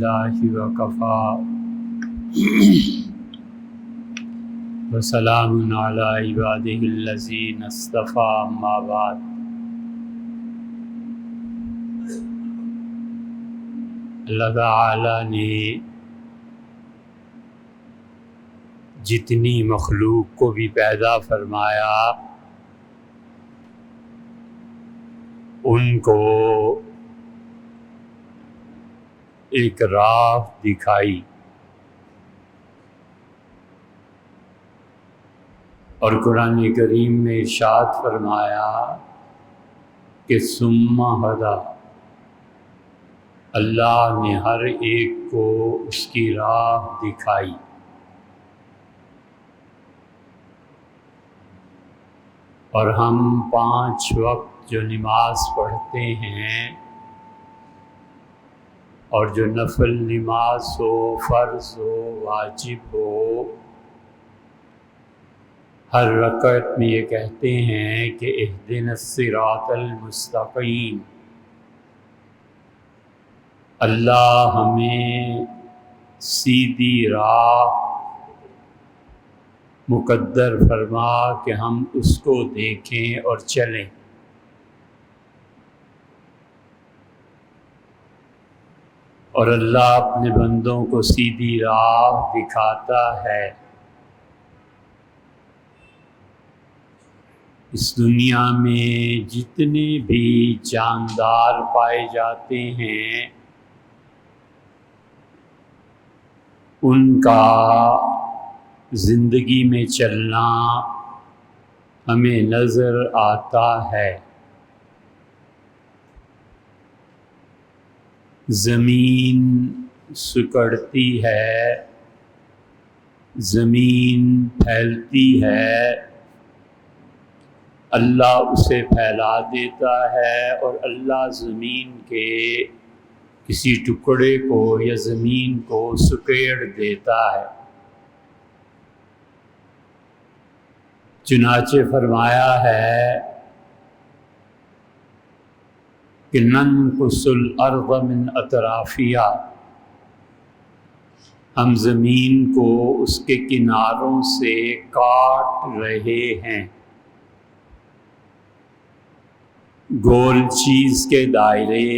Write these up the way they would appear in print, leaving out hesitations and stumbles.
باللہ وکفا وسلام علی عبادہ الذین اصطفیٰ اما بعد۔ اللہ تعالیٰ نے جتنی مخلوق کو بھی پیدا فرمایا ان کو ایک راہ دکھائی، اور قرآن کریم میں ارشاد فرمایا کہ ثم ہدی، اللہ نے ہر ایک کو اس کی راہ دکھائی۔ اور ہم 5 وقت جو نماز پڑھتے ہیں اور جو نفل نماز ہو، فرض ہو، واجب ہو، ہر رکعت میں یہ کہتے ہیں کہ اہدنا الصراط المستقیم، اللہ ہمیں سیدھی راہ مقدر فرما کہ ہم اس کو دیکھیں اور چلیں۔ اور اللہ اپنے بندوں کو سیدھی راہ دکھاتا ہے۔ اس دنیا میں جتنے بھی جاندار پائے جاتے ہیں ان کا زندگی میں چلنا ہمیں نظر آتا ہے۔ زمین سکڑتی ہے، زمین پھیلتی ہے، اللہ اسے پھیلا دیتا ہے، اور اللہ زمین کے کسی ٹکڑے کو یا زمین کو سکیڑ دیتا ہے۔ چنانچہ فرمایا ہے کہ ننقص الارض من اطرافها، ہم زمین کو اس کے کناروں سے کاٹ رہے ہیں۔ گول چیز کے دائرے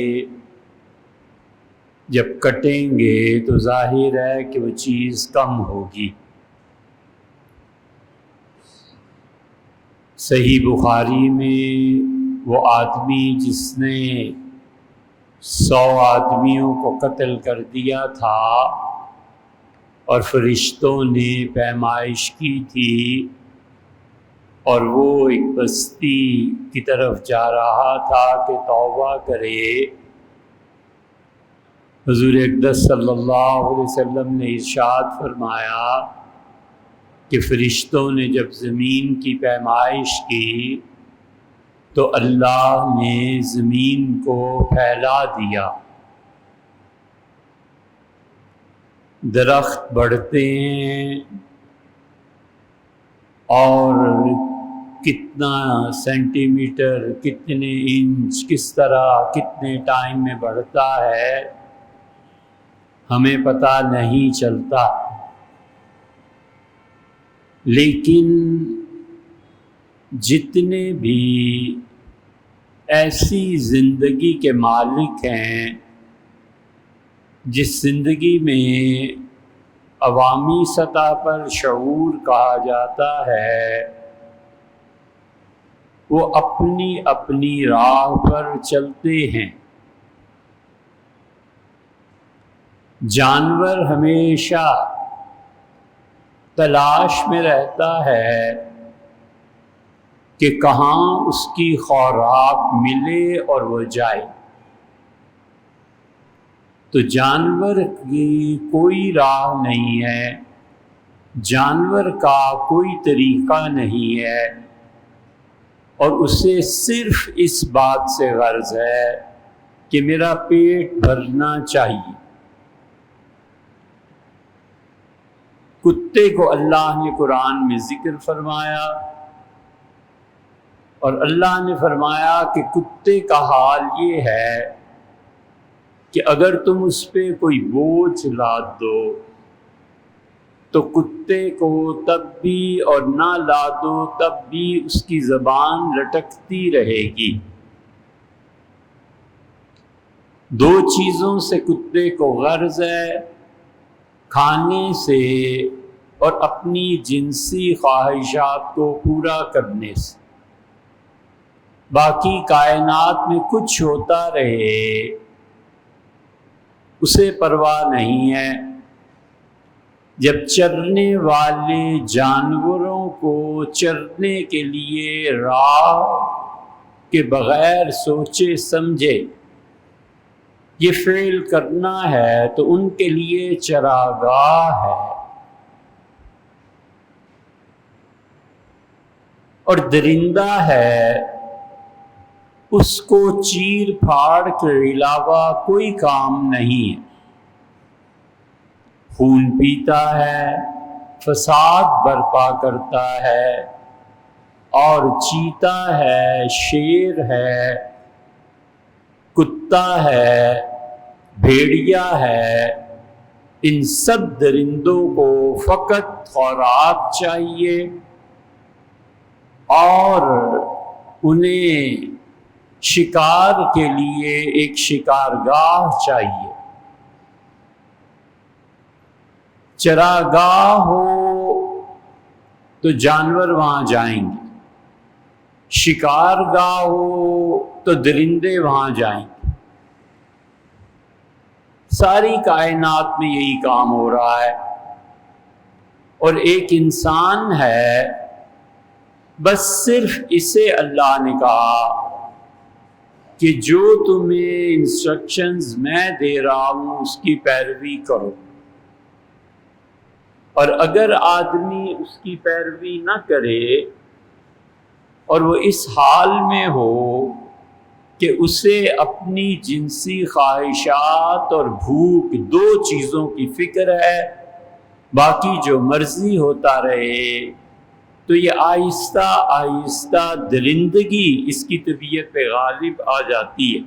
جب کٹیں گے تو ظاہر ہے کہ وہ چیز کم ہوگی۔ صحیح بخاری میں وہ آدمی جس نے 100 آدمیوں کو قتل کر دیا تھا اور فرشتوں نے پیمائش کی تھی، اور وہ ایک بستی کی طرف جا رہا تھا کہ توبہ کرے، حضور اقدس صلی اللہ علیہ وسلم نے ارشاد فرمایا کہ فرشتوں نے جب زمین کی پیمائش کی تو اللہ نے زمین کو پھیلا دیا۔ درخت بڑھتے ہیں اور کتنا سینٹی میٹر، کتنے انچ، کس طرح، کتنے ٹائم میں بڑھتا ہے ہمیں پتہ نہیں چلتا، لیکن جتنے بھی ایسی زندگی کے مالک ہیں جس زندگی میں عوامی سطح پر شعور کہا جاتا ہے، وہ اپنی اپنی راہ پر چلتے ہیں۔ جانور ہمیشہ تلاش میں رہتا ہے کہ کہاں اس کی خوراک ملے اور وہ جائے۔ تو جانور کی کوئی راہ نہیں ہے، جانور کا کوئی طریقہ نہیں ہے، اور اسے صرف اس بات سے غرض ہے کہ میرا پیٹ بھرنا چاہیے۔ کتے کو اللہ نے قرآن میں ذکر فرمایا، اور اللہ نے فرمایا کہ کتے کا حال یہ ہے کہ اگر تم اس پہ کوئی بوجھ لاد دو تو کتے کو تب بھی اور نہ لادو تب بھی اس کی زبان لٹکتی رہے گی۔ دو چیزوں سے کتے کو غرض ہے، کھانے سے اور اپنی جنسی خواہشات کو پورا کرنے سے۔ باقی کائنات میں کچھ ہوتا رہے اسے پرواہ نہیں ہے۔ جب چرنے والے جانوروں کو چرنے کے لیے راہ کے بغیر سوچے سمجھے یہ فعل کرنا ہے تو ان کے لیے چراگاہ ہے، اور درندہ ہے اس کو چیر پھاڑ کے علاوہ کوئی کام نہیں ہے۔ خون پیتا ہے، فساد برپا کرتا ہے، اور چیتا ہے، شیر ہے، کتا ہے، بھیڑیا ہے، ان سب درندوں کو فقط خوراک چاہیے اور انہیں شکار کے لیے ایک شکارگاہ چاہیے۔ چراگاہ ہو تو جانور وہاں جائیں گے، شکارگاہ ہو تو درندے وہاں جائیں گے۔ ساری کائنات میں یہی کام ہو رہا ہے، اور ایک انسان ہے، بس صرف اسے اللہ نے کہا کہ جو تمہیں انسٹرکشنز میں دے رہا ہوں اس کی پیروی کرو، اور اگر آدمی اس کی پیروی نہ کرے اور وہ اس حال میں ہو کہ اسے اپنی جنسی خواہشات اور بھوک دو چیزوں کی فکر ہے، باقی جو مرضی ہوتا رہے، تو یہ آہستہ آہستہ درندگی اس کی طبیعت پہ غالب آ جاتی ہے۔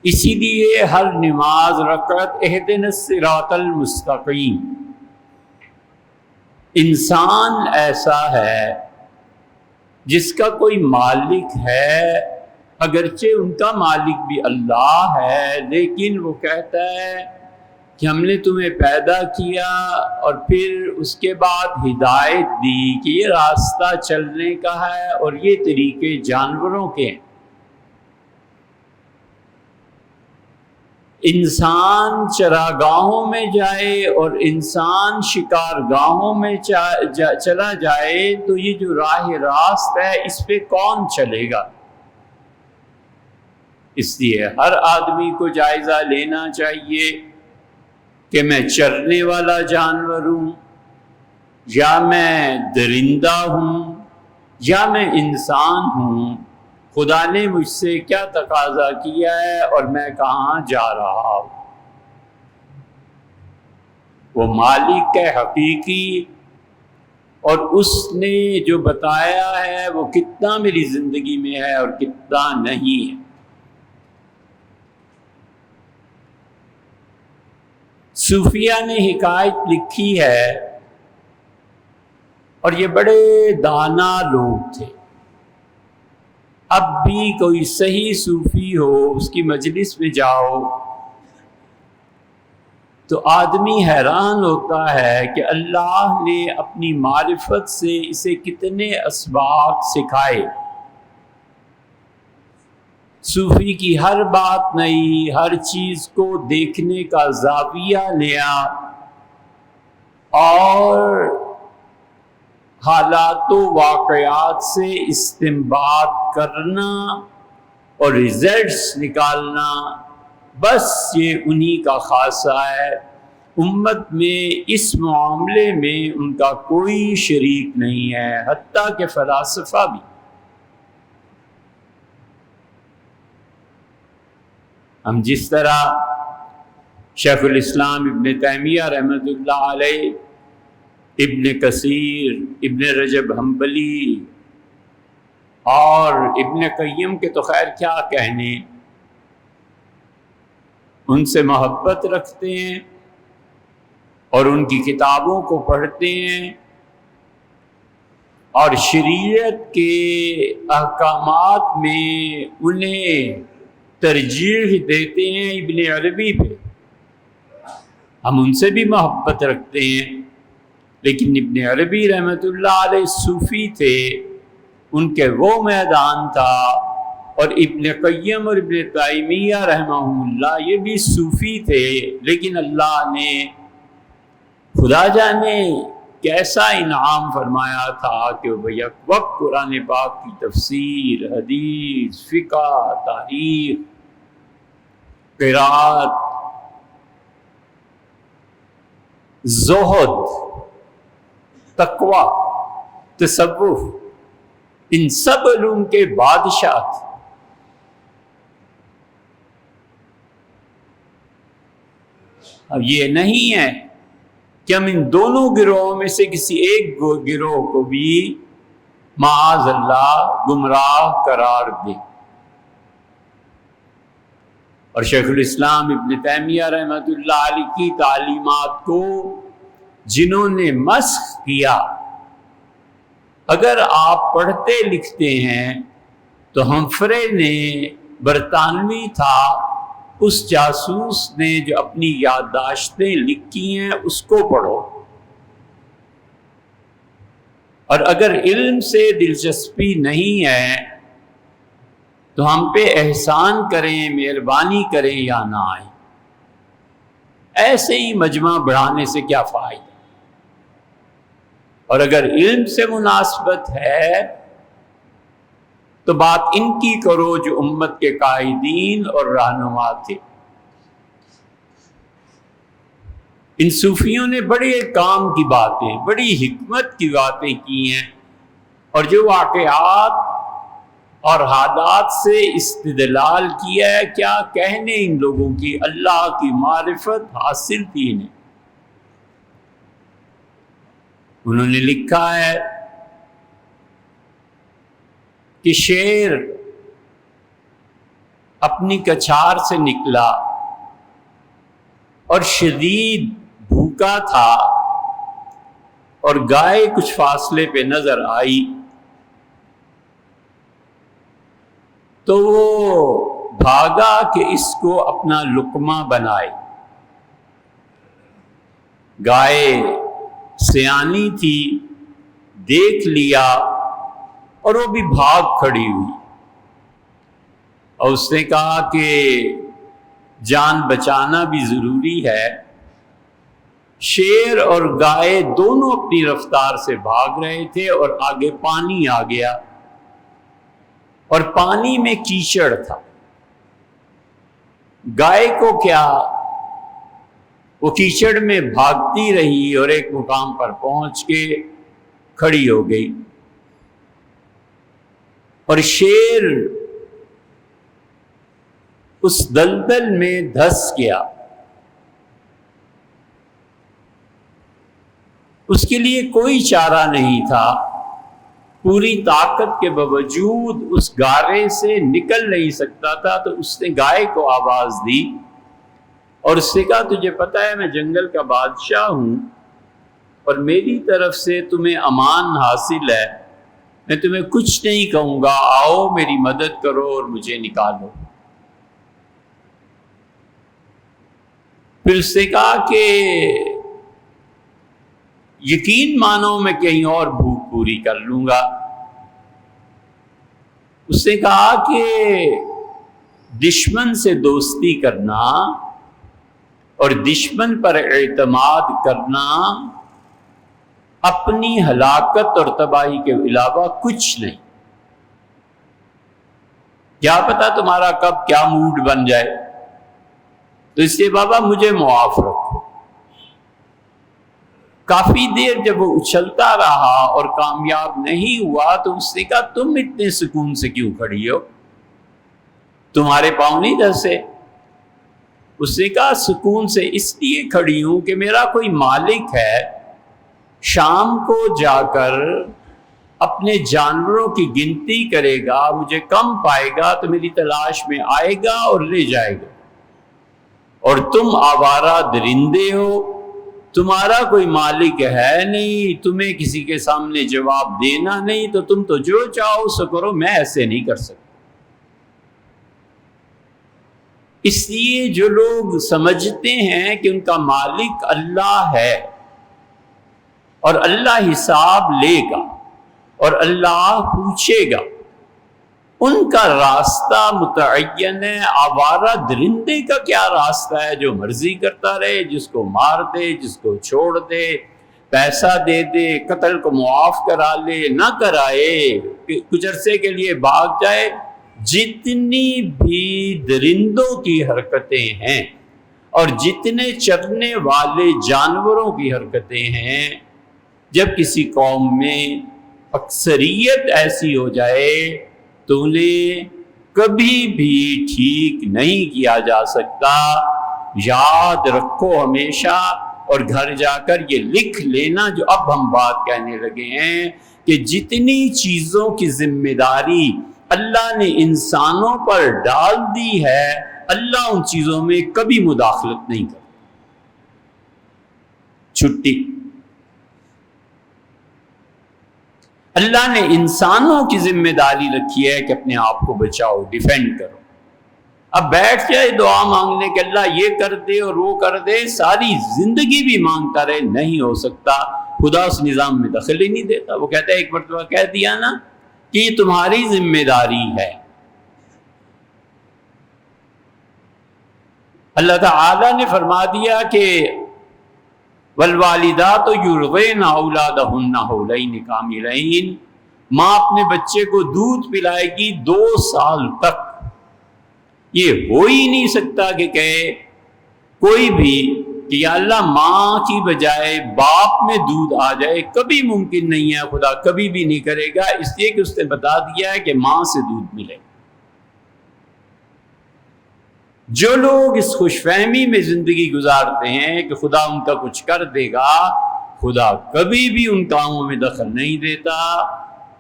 اسی لیے ہر نماز رکعت اہدنا الصراط المستقیم۔ انسان ایسا ہے جس کا کوئی مالک ہے، اگرچہ ان کا مالک بھی اللہ ہے، لیکن وہ کہتا ہے کہ ہم نے تمہیں پیدا کیا اور پھر اس کے بعد ہدایت دی کہ یہ راستہ چلنے کا ہے اور یہ طریقے جانوروں کے ہیں۔ انسان چراگاہوں میں جائے اور انسان شکارگاہوں میں چلا جائے تو یہ جو راہ راست ہے اس پہ کون چلے گا؟ اس لیے ہر آدمی کو جائزہ لینا چاہیے کہ میں چرنے والا جانور ہوں، یا میں درندہ ہوں، یا میں انسان ہوں، خدا نے مجھ سے کیا تقاضا کیا ہے اور میں کہاں جا رہا ہوں۔ وہ مالک ہے حقیقی، اور اس نے جو بتایا ہے وہ کتنا میری زندگی میں ہے اور کتنا نہیں ہے۔ صوفیہ نے حکایت لکھی ہے، اور یہ بڑے دانا لوگ تھے۔ اب بھی کوئی صحیح صوفی ہو، اس کی مجلس میں جاؤ تو آدمی حیران ہوتا ہے کہ اللہ نے اپنی معرفت سے اسے کتنے اسباب سکھائے۔ صوفی کی ہر بات نئی، ہر چیز کو دیکھنے کا زاویہ نیا، اور حالات و واقعات سے استنباط کرنا اور ریزلٹس نکالنا، بس یہ انہی کا خاصہ ہے۔ امت میں اس معاملے میں ان کا کوئی شریک نہیں ہے، حتیٰ کہ فلاسفہ بھی۔ ہم جس طرح شیخ الاسلام ابن تیمیہ رحمۃ اللہ علیہ، ابن کثیر، ابن رجب حنبلی اور ابن قیم کے تو خیر کیا کہنے، ان سے محبت رکھتے ہیں اور ان کی کتابوں کو پڑھتے ہیں اور شریعت کے احکامات میں انہیں ترجیح دیتے ہیں ابن عربی پہ۔ ہم ان سے بھی محبت رکھتے ہیں، لیکن ابن عربی رحمۃ اللہ علیہ صوفی تھے، ان کے وہ میدان تھا، اور ابن قیم اور ابن تیمیہ رحمہ اللہ یہ بھی صوفی تھے، لیکن اللہ نے خدا جانے کیسا انعام فرمایا تھا کہ وہ یک وقت قرآن پاک کی تفسیر، حدیث، فقہ، تاریخ، قرات، زہد، تقوی، تصوف، ان سب علوم کے بادشاہ تھے۔ اب یہ نہیں ہے کہ ہم ان دونوں گروہوں میں سے کسی ایک گروہ کو بھی معاذ اللہ گمراہ قرار دیں۔ اور شیخ الاسلام ابن تیمیہ رحمۃ اللہ علیہ کی تعلیمات کو جنہوں نے مسخ کیا، اگر آپ پڑھتے لکھتے ہیں تو ہمفرے نے برطانوی تھا، اس جاسوس نے جو اپنی یادداشتیں لکھی ہیں اس کو پڑھو، اور اگر علم سے دلچسپی نہیں ہے تو ہم پہ احسان کریں، مہربانی کریں یا نہ آئیں، ایسے ہی مجمع بڑھانے سے کیا فائدہ؟ اور اگر علم سے مناسبت ہے تو بات ان کی کرو جو امت کے قائدین اور رہنما تھے۔ ان صوفیوں نے بڑے کام کی باتیں، بڑی حکمت کی باتیں کی ہیں، اور جو واقعات اور حالات سے استدلال کیا ہے، کیا کہنے ان لوگوں کی، اللہ کی معرفت حاصل تھی انہیں۔ انہوں نے لکھا ہے کہ شیر اپنی کچھار سے نکلا اور شدید بھوکا تھا، اور گائے کچھ فاصلے پہ نظر آئی تو وہ بھاگا کہ اس کو اپنا لقمہ بنائے۔ گائے سیانی تھی، دیکھ لیا اور وہ بھی بھاگ کھڑی ہوئی، اور اس نے کہا کہ جان بچانا بھی ضروری ہے۔ شیر اور گائے دونوں اپنی رفتار سے بھاگ رہے تھے، اور آگے پانی آ گیا، اور پانی میں کیچڑ تھا۔ گائے کو کیا، وہ کیچڑ میں بھاگتی رہی اور ایک مقام پر پہنچ کے کھڑی ہو گئی، اور شیر اس دلدل میں دھس گیا۔ اس کے لیے کوئی چارہ نہیں تھا، پوری طاقت کے باوجود اس گارے سے نکل نہیں سکتا تھا، تو اس نے گائے کو آواز دی اور اس سے کہا تجھے پتہ ہے میں جنگل کا بادشاہ ہوں اور میری طرف سے تمہیں امان حاصل ہے، میں تمہیں کچھ نہیں کہوں گا، آؤ میری مدد کرو اور مجھے نکالو۔ پھر اس نے کہا کہ یقین مانو میں کہیں اور بھوک پوری کر لوں گا۔ اس نے کہا کہ دشمن سے دوستی کرنا اور دشمن پر اعتماد کرنا اپنی ہلاکت اور تباہی کے علاوہ کچھ نہیں۔ کیا پتا تمہارا کب کیا موڈ بن جائے، تو اس لیے بابا مجھے معاف رکھو۔ کافی دیر جب وہ اچھلتا رہا اور کامیاب نہیں ہوا تو اس نے کہا تم اتنے سکون سے کیوں کھڑی ہو، تمہارے پاؤں نہیں دھسے؟ اس نے کہا سکون سے اس لیے کھڑی ہوں کہ میرا کوئی مالک ہے، شام کو جا کر اپنے جانوروں کی گنتی کرے گا، مجھے کم پائے گا تو میری تلاش میں آئے گا اور لے جائے گا، اور تم آوارہ درندے ہو، تمہارا کوئی مالک ہے نہیں، تمہیں کسی کے سامنے جواب دینا نہیں، تو تم تو جو چاہو سو کرو، میں ایسے نہیں کر سکتا۔ اس لیے جو لوگ سمجھتے ہیں کہ ان کا مالک اللہ ہے اور اللہ حساب لے گا اور اللہ پوچھے گا، ان کا راستہ متعین ہے۔ آوارہ درندے کا کیا راستہ ہے جو مرضی کرتا رہے، جس کو مار دے، جس کو چھوڑ دے، پیسہ دے دے، قتل کو معاف کرا لے، نہ کرائے، کچھ عرصے کے لیے بھاگ جائے۔ جتنی بھی درندوں کی حرکتیں ہیں اور جتنے چرنے والے جانوروں کی حرکتیں ہیں، جب کسی قوم میں اکثریت ایسی ہو جائے تو انہیں کبھی بھی ٹھیک نہیں کیا جا سکتا۔ یاد رکھو ہمیشہ، اور گھر جا کر یہ لکھ لینا جو اب ہم بات کہنے لگے ہیں، کہ جتنی چیزوں کی ذمہ داری اللہ نے انسانوں پر ڈال دی ہے، اللہ ان چیزوں میں کبھی مداخلت نہیں کرتا۔ چھٹی، اللہ نے انسانوں کی ذمہ داری رکھی ہے کہ اپنے آپ کو بچاؤ، ڈیفینڈ کرو۔ اب بیٹھ جائے دعا مانگنے کہ اللہ یہ کر دے اور وہ کر دے، ساری زندگی بھی مانگتا رہے، نہیں ہو سکتا۔ خدا اس نظام میں دخل ہی نہیں دیتا۔ وہ کہتا ہے ایک مرتبہ کہہ دیا نا کہ یہ تمہاری ذمہ داری ہے۔ اللہ تعالیٰ نے فرما دیا کہ والوالدات یرضعن اولادہن حولین کاملین، ماں اپنے بچے کو دودھ پلائے گی 2 سال تک۔ یہ ہو ہی نہیں سکتا کہ کہے کوئی بھی کہ یا اللہ ماں کی بجائے باپ میں دودھ آ جائے، کبھی ممکن نہیں ہے، خدا کبھی بھی نہیں کرے گا، اس لیے کہ اس نے بتا دیا ہے کہ ماں سے دودھ ملے۔ جو لوگ اس خوش فہمی میں زندگی گزارتے ہیں کہ خدا ان کا کچھ کر دے گا، خدا کبھی بھی ان کاموں میں دخل نہیں دیتا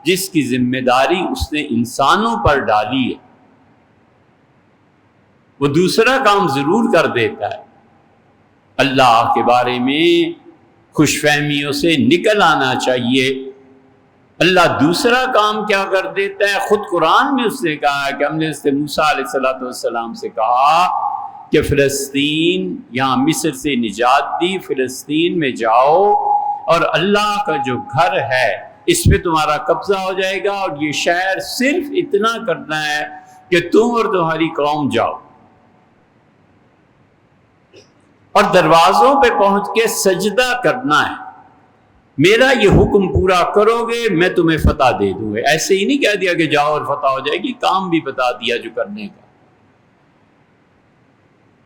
جس کی ذمہ داری اس نے انسانوں پر ڈالی ہے۔ وہ دوسرا کام ضرور کر دیتا ہے، اللہ کے بارے میں خوش فہمیوں سے نکل آنا چاہیے۔ اللہ دوسرا کام کیا کر دیتا ہے؟ خود قرآن میں اس نے کہا کہ ہم نے اس سے موسیٰ علیہ السلام سے کہا کہ فلسطین، یہاں مصر سے نجات دی، فلسطین میں جاؤ اور اللہ کا جو گھر ہے اس پہ تمہارا قبضہ ہو جائے گا، اور یہ شہر صرف اتنا کرنا ہے کہ تم اور تمہاری قوم جاؤ اور دروازوں پہ پہنچ کے سجدہ کرنا ہے، میرا یہ حکم پورا کرو گے میں تمہیں فتح دے دوں گا۔ ایسے ہی نہیں کہہ دیا کہ جاؤ اور فتح ہو جائے گی، کام بھی بتا دیا جو کرنے کا۔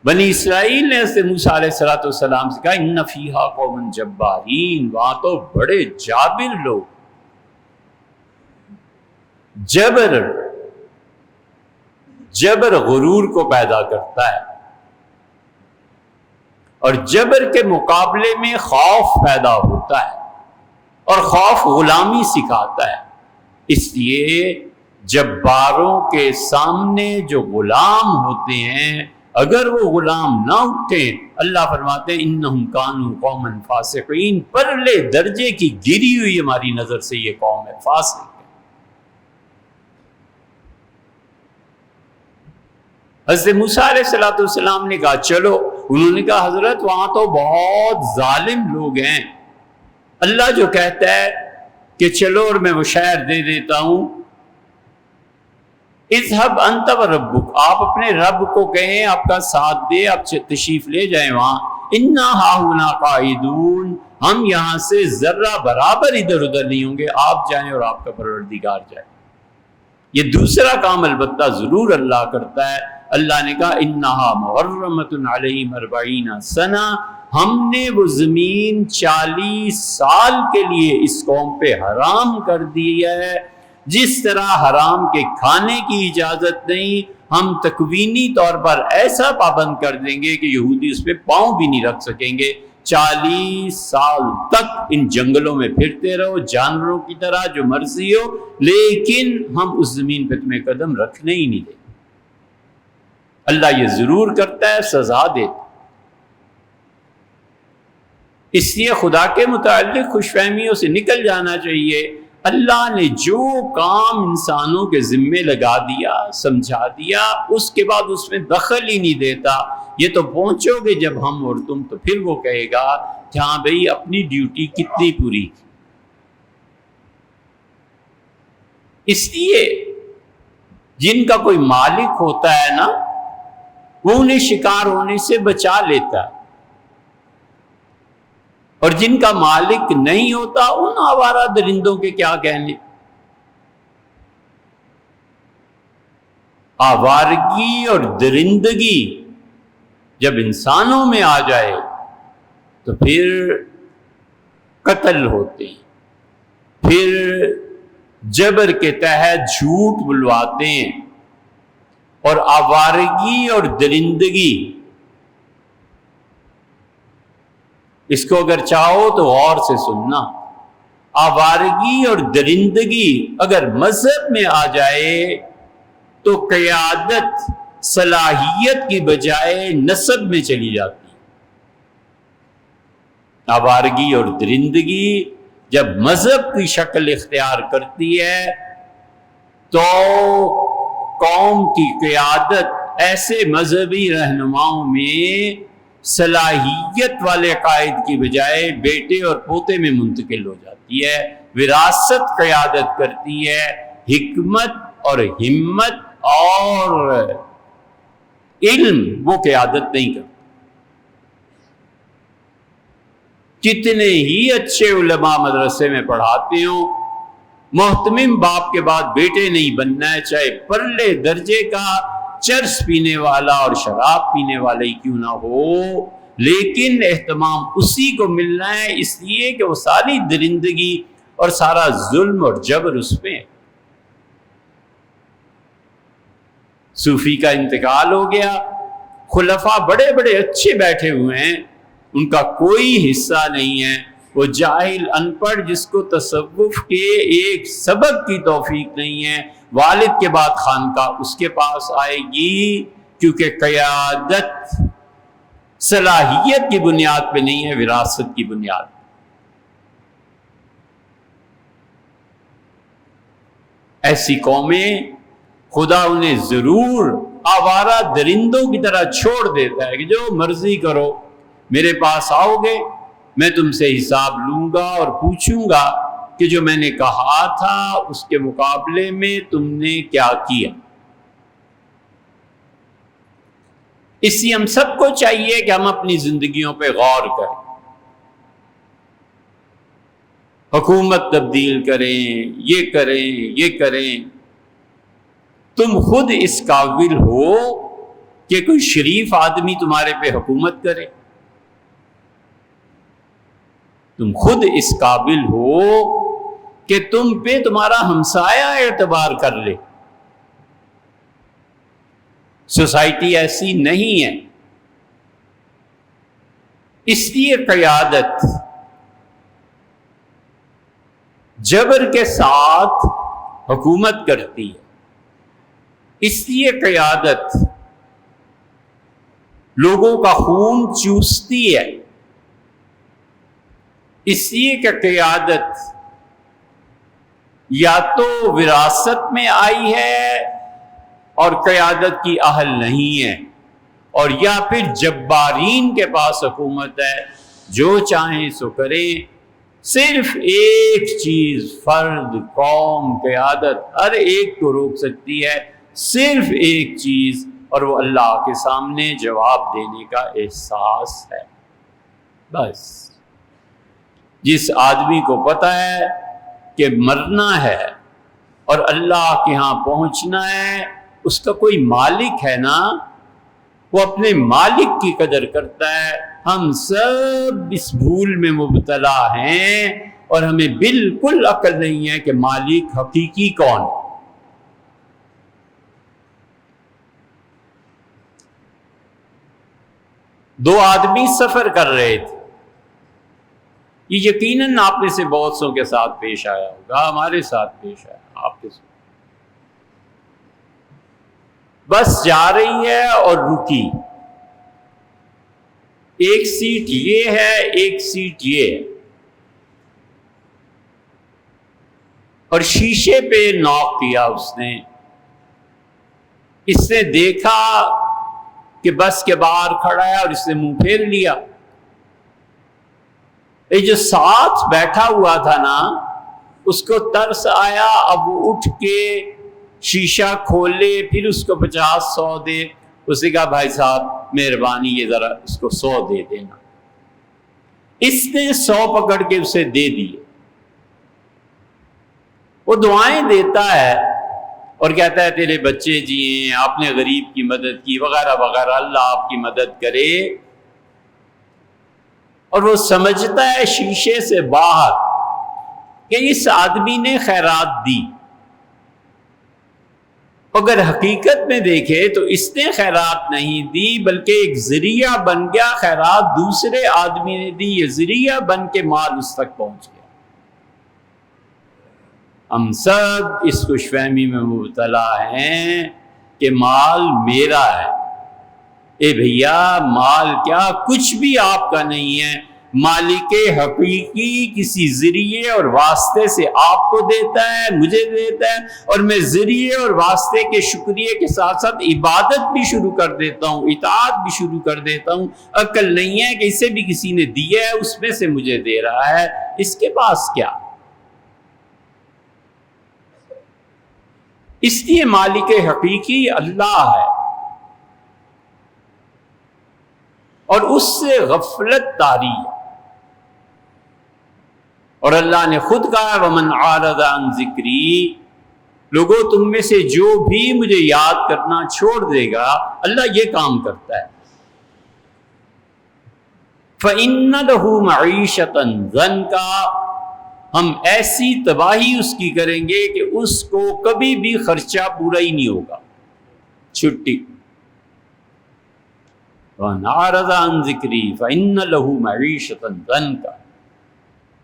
بنی اسرائیل نے حضرت موسیٰ علیہ السلام سے کہا ان فیہا قوم جبارین، وہاں تو بڑے جابر لوگ۔ جبر غرور کو پیدا کرتا ہے، اور جبر کے مقابلے میں خوف پیدا ہوتا ہے، اور خوف غلامی سکھاتا ہے۔ اس لیے جباروں کے سامنے جو غلام ہوتے ہیں، اگر وہ غلام نہ اٹھیں، اللہ فرماتے ہیں انہم کانوا قوما فاسقین، پرلے درجے کی گری ہوئی ہماری نظر سے یہ قوم ہے، فاسق ہے۔ حضرت موسیٰ علیہ السلام نے کہا چلو، انہوں نے کہا حضرت وہاں تو بہت ظالم لوگ ہیں، اللہ جو کہتا ہے کہ چلو اور میں وہ شہر دے دیتا ہوں، اذهب انت وربک، آپ اپنے رب کو کہیں آپ کا ساتھ دے، آپ تشریف لے جائیں وہاں، انا ہاہنا قاعدون، ہم یہاں سے ذرہ برابر ادھر ادھر نہیں ہوں گے، آپ جائیں اور آپ کا پروردگار جائے۔ یہ دوسرا کام البتہ ضرور اللہ کرتا ہے۔ اللہ نے کہا انہا محرمۃ علیہم 40 سنہ، ہم نے وہ زمین 40 سال کے لیے اس قوم پہ حرام کر دی ہے۔ جس طرح حرام کے کھانے کی اجازت نہیں، ہم تکوینی طور پر ایسا پابند کر دیں گے کہ یہودی اس پہ پاؤں بھی نہیں رکھ سکیں گے۔ 40 سال تک ان جنگلوں میں پھرتے رہو جانوروں کی طرح جو مرضی ہو، لیکن ہم اس زمین پہ تمہیں قدم رکھنے ہی نہیں دیں۔ اللہ یہ ضرور کرتا ہے، سزا دیتا ہے۔ اس لیے خدا کے متعلق خوش فہمیوں سے نکل جانا چاہیے۔ اللہ نے جو کام انسانوں کے ذمے لگا دیا، سمجھا دیا، اس کے بعد اس میں دخل ہی نہیں دیتا۔ یہ تو پہنچو گے جب ہم اور تم، تو پھر وہ کہے گا کہ ہاں بھئی اپنی ڈیوٹی کتنی پوری کی۔ اس لیے جن کا کوئی مالک ہوتا ہے نا، وہ انہیں شکار ہونے سے بچا لیتا ہے، اور جن کا مالک نہیں ہوتا ان آوارہ درندوں کے کیا کہنے۔ آوارگی اور درندگی جب انسانوں میں آ جائے تو پھر قتل ہوتے ہیں، پھر جبر کے تحت جھوٹ بلواتے ہیں، اور آوارگی اور درندگی، اس کو اگر چاہو تو غور سے سننا، آوارگی اور درندگی اگر مذہب میں آ جائے تو قیادت صلاحیت کی بجائے نسب میں چلی جاتی ہے۔ آوارگی اور درندگی جب مذہب کی شکل اختیار کرتی ہے تو قوم کی قیادت ایسے مذہبی رہنماؤں میں صلاحیت والے قائد کی بجائے بیٹے اور پوتے میں منتقل ہو جاتی ہے۔ وراثت قیادت کرتی ہے، حکمت اور ہمت اور علم وہ قیادت نہیں کرتا۔ کتنے ہی اچھے علماء مدرسے میں پڑھاتے ہوں، محتمم باپ کے بعد بیٹے نہیں بننا ہے، چاہے پرلے درجے کا چرس پینے والا اور شراب پینے والا ہی کیوں نہ ہو، لیکن اہتمام اسی کو ملنا ہے، اس لیے کہ وہ ساری درندگی اور سارا ظلم اور جبر اس پہ ہے۔ صوفی کا انتقال ہو گیا، خلفاء بڑے بڑے اچھے بیٹھے ہوئے ہیں، ان کا کوئی حصہ نہیں ہے۔ وہ جاہل ان پڑھ جس کو تصوف کے ایک سبق کی توفیق نہیں ہے، والد کے بعد خانقاہ اس کے پاس آئے گی، کیونکہ قیادت صلاحیت کی بنیاد پہ نہیں ہے، وراثت کی بنیاد پہ۔ ایسی قومیں خدا انہیں ضرور آوارہ درندوں کی طرح چھوڑ دیتا ہے کہ جو مرضی کرو، میرے پاس آؤ گے، میں تم سے حساب لوں گا اور پوچھوں گا کہ جو میں نے کہا تھا اس کے مقابلے میں تم نے کیا کیا۔ اس لیے ہم سب کو چاہیے کہ ہم اپنی زندگیوں پہ غور کریں، حکومت تبدیل کریں، یہ کریں، یہ کریں۔ تم خود اس قابل ہو کہ کوئی شریف آدمی تمہارے پہ حکومت کرے؟ تم خود اس قابل ہو کہ تم پہ تمہارا ہمسایہ اعتبار کر لے؟ سوسائٹی ایسی نہیں ہے۔ اس لیے قیادت جبر کے ساتھ حکومت کرتی ہے، اس لیے قیادت لوگوں کا خون چوستی ہے، اس لیے کہ قیادت یا تو وراثت میں آئی ہے اور قیادت کی اہل نہیں ہے، اور یا پھر جبارین کے پاس حکومت ہے، جو چاہیں سو کریں۔ صرف ایک چیز فرد، قوم، قیادت ہر ایک کو روک سکتی ہے، صرف ایک چیز، اور وہ اللہ کے سامنے جواب دینے کا احساس ہے۔ بس جس آدمی کو پتہ ہے کہ مرنا ہے اور اللہ کے ہاں پہنچنا ہے، اس کا کوئی مالک ہے نا، وہ اپنے مالک کی قدر کرتا ہے۔ ہم سب اس بھول میں مبتلا ہیں اور ہمیں بالکل عقل نہیں ہے کہ مالک حقیقی کون ہے۔ دو آدمی سفر کر رہے تھے، یہ یقیناً آپ میں سے بہت سو کے ساتھ پیش آیا ہوگا، ہمارے ساتھ پیش آیا، آپ کے ساتھ۔ بس جا رہی ہے اور رکی، ایک سیٹ یہ ہے، ایک سیٹ یہ ہے، اور شیشے پہ نوک کیا اس نے دیکھا کہ بس کے باہر کھڑا ہے اور اس نے منہ پھیر لیا۔ یہ جو ساتھ بیٹھا ہوا تھا نا، اس کو ترس آیا، اب وہ اٹھ کے شیشہ کھولے، پھر اس کو 50-100 دے۔ اس نے کہا بھائی صاحب مہربانی یہ ذرا اس کو 100 دے دینا۔ اس نے 100 پکڑ کے اسے دے دیے۔ وہ دعائیں دیتا ہے اور کہتا ہے تیرے بچے جیے، آپ نے غریب کی مدد کی وغیرہ وغیرہ، اللہ آپ کی مدد کرے۔ اور وہ سمجھتا ہے شیشے سے باہر کہ اس آدمی نے خیرات دی، اگر حقیقت میں دیکھے تو اس نے خیرات نہیں دی بلکہ ایک ذریعہ بن گیا، خیرات دوسرے آدمی نے دی، یہ ذریعہ بن کے مال اس تک پہنچ گیا۔ ہم سب اس خوش فہمی میں مبتلا ہیں کہ مال میرا ہے۔ اے بھیا مال کیا، کچھ بھی آپ کا نہیں ہے، مالک حقیقی کسی ذریعے اور واسطے سے آپ کو دیتا ہے، مجھے دیتا ہے، اور میں ذریعے اور واسطے کے شکریہ کے ساتھ ساتھ عبادت بھی شروع کر دیتا ہوں، اطاعت بھی شروع کر دیتا ہوں۔ عقل نہیں ہے کہ اسے بھی کسی نے دیا ہے، اس میں سے مجھے دے رہا ہے، اس کے پاس کیا؟ اس لیے مالک حقیقی اللہ ہے، اور اس سے غفلت طاری ہے۔ اور اللہ نے خود کہا وَمَنْ عَارَضَ عَنْ ذِكْرِي، لوگوں تم میں سے جو بھی مجھے یاد کرنا چھوڑ دے گا، اللہ یہ کام کرتا ہے، فَإِنَّ لَهُ مَعِيشَةً ضَنْكَ، ہم ایسی تباہی اس کی کریں گے کہ اس کو کبھی بھی خرچہ پورا ہی نہیں ہوگا، چھٹی۔ وَمَنْ عَارَضَ عَنْ ذِكْرِي فَإِنَّ لَهُ مَعِيشَةً ضَنْكَ،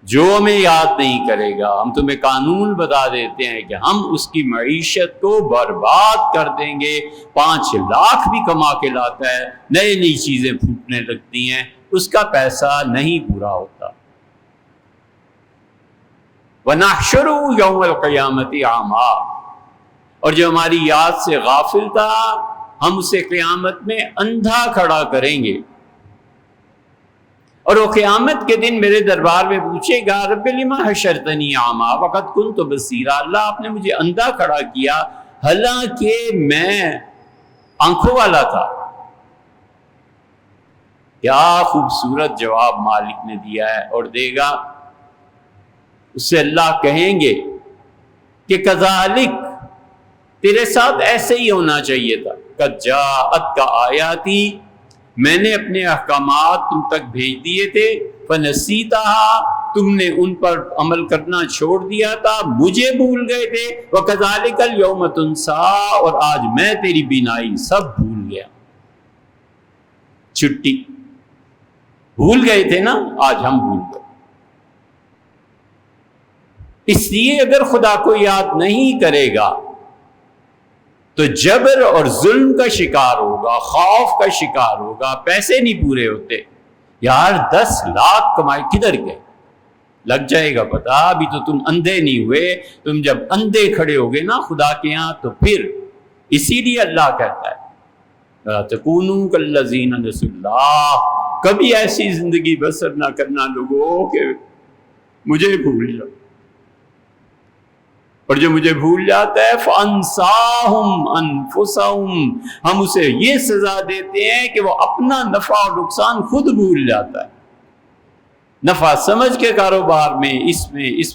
جو ہمیں یاد نہیں کرے گا، ہم تمہیں قانون بتا دیتے ہیں کہ ہم اس کی معیشت کو برباد کر دیں گے۔ 5 لاکھ بھی کما کے لاتا ہے، نئی نئی چیزیں پھوٹنے لگتی ہیں، اس کا پیسہ نہیں پورا ہوتا۔ وَنَحْشُرُهُ يَوْمَ الْقِيَامَةِ أَعْمَىٰ، اور جو ہماری یاد سے غافل تھا ہم اسے قیامت میں اندھا کھڑا کریں گے، اور وہ قیامت کے دن میرے دربار میں پوچھے گا رب لما حشرتنی اعمیٰ وقد کنت بصیرا، اللہ آپ نے مجھے اندھا کھڑا کیا حالانکہ میں آنکھوں والا تھا۔ کیا خوبصورت جواب مالک نے دیا ہے، اور دے گا۔ اس سے اللہ کہیں گے کہ کذالک، تیرے ساتھ ایسے ہی ہونا چاہیے تھا، قد جاءتک آیاتی، میں نے اپنے احکامات تم تک بھیج دیے تھے، فنسیتہا، تم نے ان پر عمل کرنا چھوڑ دیا تھا، مجھے بھول گئے تھے، وکذالک الیوم تنسیٰ، اور آج میں تیری بینائی سب بھول گیا۔ چھٹی، بھول گئے تھے نا، آج ہم بھول گئے۔ اس لیے اگر خدا کو یاد نہیں کرے گا تو جبر اور ظلم کا شکار ہوگا، خوف کا شکار ہوگا، پیسے نہیں پورے ہوتے، یار 10 لاکھ کمائے کدھر گئے، لگ جائے گا پتا، ابھی تو تم اندھے نہیں ہوئے، تم جب اندھے کھڑے ہوگے نا خدا کے یہاں تو پھر، اسی لیے اللہ کہتا ہے لا تکونوا کالذین نسوا اللہ، کبھی ایسی زندگی بسر نہ کرنا لوگوں کہ مجھے بھول جاؤ، اور جو مجھے بھول جاتا ہے فَأَنْسَاهُمْ أَنفُسَهُمْ، ہم اسے یہ سزا دیتے ہیں کہ وہ اپنا نفع اور نقصان خود بھول جاتا ہے، نفع سمجھ کے کاروبار میں اس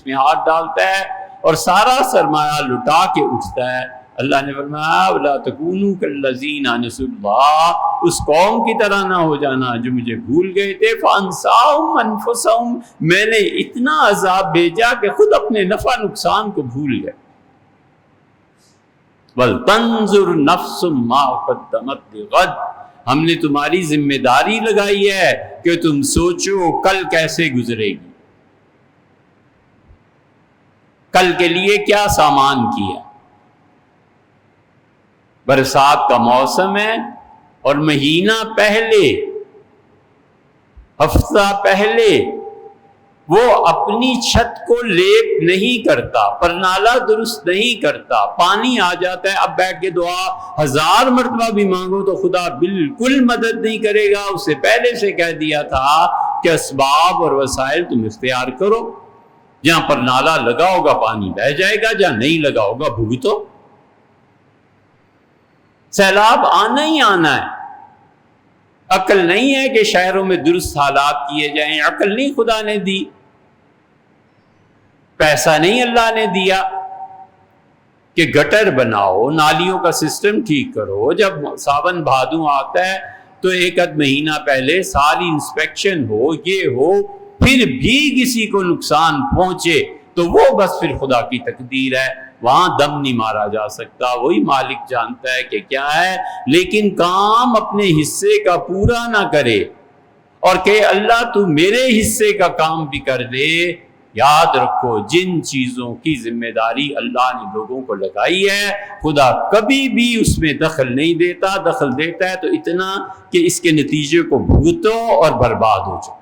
میں ہاتھ ڈالتا ہے اور سارا سرمایہ لٹا کے اٹھتا ہے۔ اللہ نے فرمایا وَلَا تَكُونُوا كَالَّذِينَ نَسُوا اللَّهَ، اس قوم کی طرح نہ ہو جانا جو مجھے بھول گئے تھے، فَأَنْسَاهُمْ أَنفُسَهُمْ، میں نے اتنا عذاب بھیجا کہ خود اپنے نفع نقصان کو بھول گئے۔ وَلْتَنْظُرْ نَفْسٌ مَا قَدَّمَتْ لِغَدٍ، ہم نے تمہاری ذمہ داری لگائی ہے کہ تم سوچو کل کیسے گزرے گی، کل کے لیے کیا سامان کیا۔ برسات کا موسم ہے اور مہینہ پہلے ہفتہ پہلے وہ اپنی چھت کو لیپ نہیں کرتا، پرنالہ درست نہیں کرتا، پانی آ جاتا ہے، اب بیٹھ کے دعا 1000 مرتبہ بھی مانگو تو خدا بالکل مدد نہیں کرے گا۔ اس سے پہلے سے کہہ دیا تھا کہ اسباب اور وسائل تم اختیار کرو، جہاں پرنالہ لگا ہوگا پانی بہہ جائے گا، جہاں نہیں لگا ہوگا بھگتو۔ سیلاب آنا ہی آنا ہے، عقل نہیں ہے کہ شہروں میں درست حالات کیے جائیں، عقل نہیں خدا نے دی، پیسہ نہیں اللہ نے دیا کہ گٹر بناؤ، نالیوں کا سسٹم ٹھیک کرو۔ جب ساون بھادو آتا ہے تو 1 مہینہ پہلے ساری انسپیکشن ہو، یہ ہو، پھر بھی کسی کو نقصان پہنچے تو وہ بس پھر خدا کی تقدیر ہے، وہاں دم نہیں مارا جا سکتا، وہی مالک جانتا ہے کہ کیا ہے۔ لیکن کام اپنے حصے کا پورا نہ کرے اور کہ اللہ تو میرے حصے کا کام بھی کر دے، یاد رکھو جن چیزوں کی ذمہ داری اللہ نے لوگوں کو لگائی ہے، خدا کبھی بھی اس میں دخل نہیں دیتا، دخل دیتا ہے تو اتنا کہ اس کے نتیجے کو بھگتو اور برباد ہو جاؤ۔